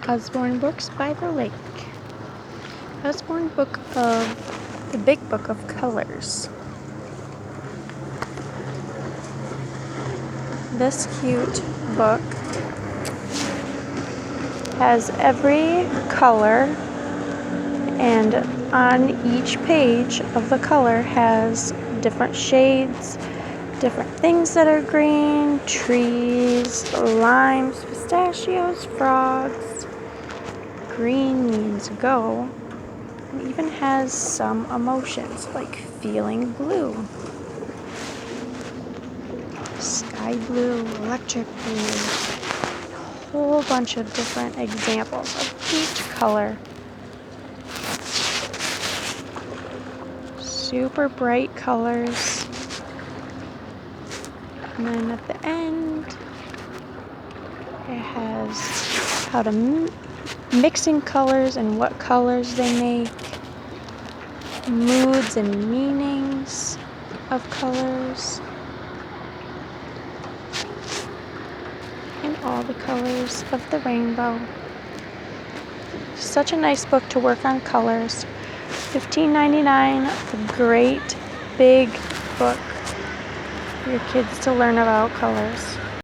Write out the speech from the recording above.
Usborne Books by the Lake. Usborne Book of the Big Book of Colors. This cute book has every color, and on each page of the color has different shades, different things that are green, trees, limes, pistachios, frogs. Green means go. It even has some emotions like feeling blue, sky blue, electric blue, a whole bunch of different examples of each color. Super bright colors. And then at the end, it has how to mixing colors and what colors they make, moods and meanings of colors, and all the colors of the rainbow. Such a nice book to work on colors. $15.99, a great big book for your kids to learn about colors.